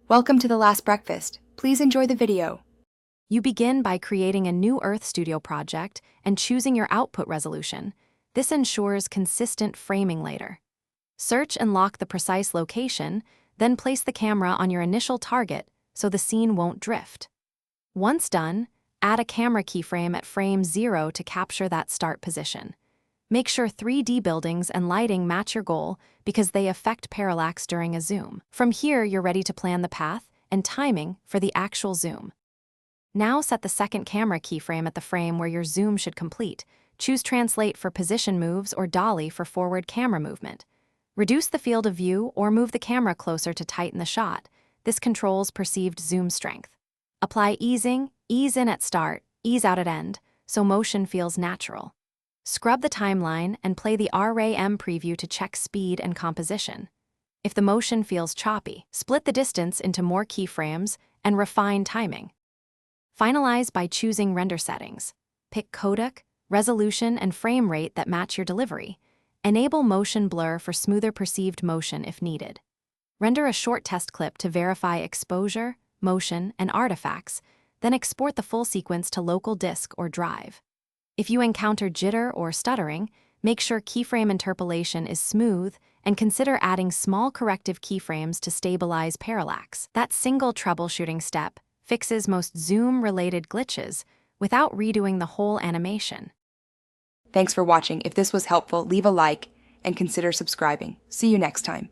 Welcome to The Last Breakfast. Please enjoy the video. You begin by creating a new Earth Studio project and choosing your output resolution. This ensures consistent framing later. Search and lock the precise location, then place the camera on your initial target so the scene won't drift. Once done, add a camera keyframe at frame 0 to capture that start position. Make sure 3D buildings and lighting match your goal because they affect parallax during a zoom. From here, you're ready to plan the path and timing for the actual zoom. Now set the second camera keyframe at the frame where your zoom should complete. Choose Translate for position moves or Dolly for forward camera movement. Reduce the field of view or move the camera closer to tighten the shot. This controls perceived zoom strength. Apply easing, ease in at start, ease out at end, so motion feels natural. Scrub the timeline and play the RAM preview to check speed and composition. If the motion feels choppy, split the distance into more keyframes and refine timing. Finalize by choosing render settings. Pick codec, resolution, and frame rate that match your delivery. Enable motion blur for smoother perceived motion if needed. Render a short test clip to verify exposure, motion, and artifacts, then export the full sequence to local disk or drive. If you encounter jitter or stuttering, make sure keyframe interpolation is smooth and consider adding small corrective keyframes to stabilize parallax. That single troubleshooting step fixes most zoom-related glitches without redoing the whole animation. Thanks for watching. If this was helpful, leave a like and consider subscribing. See you next time.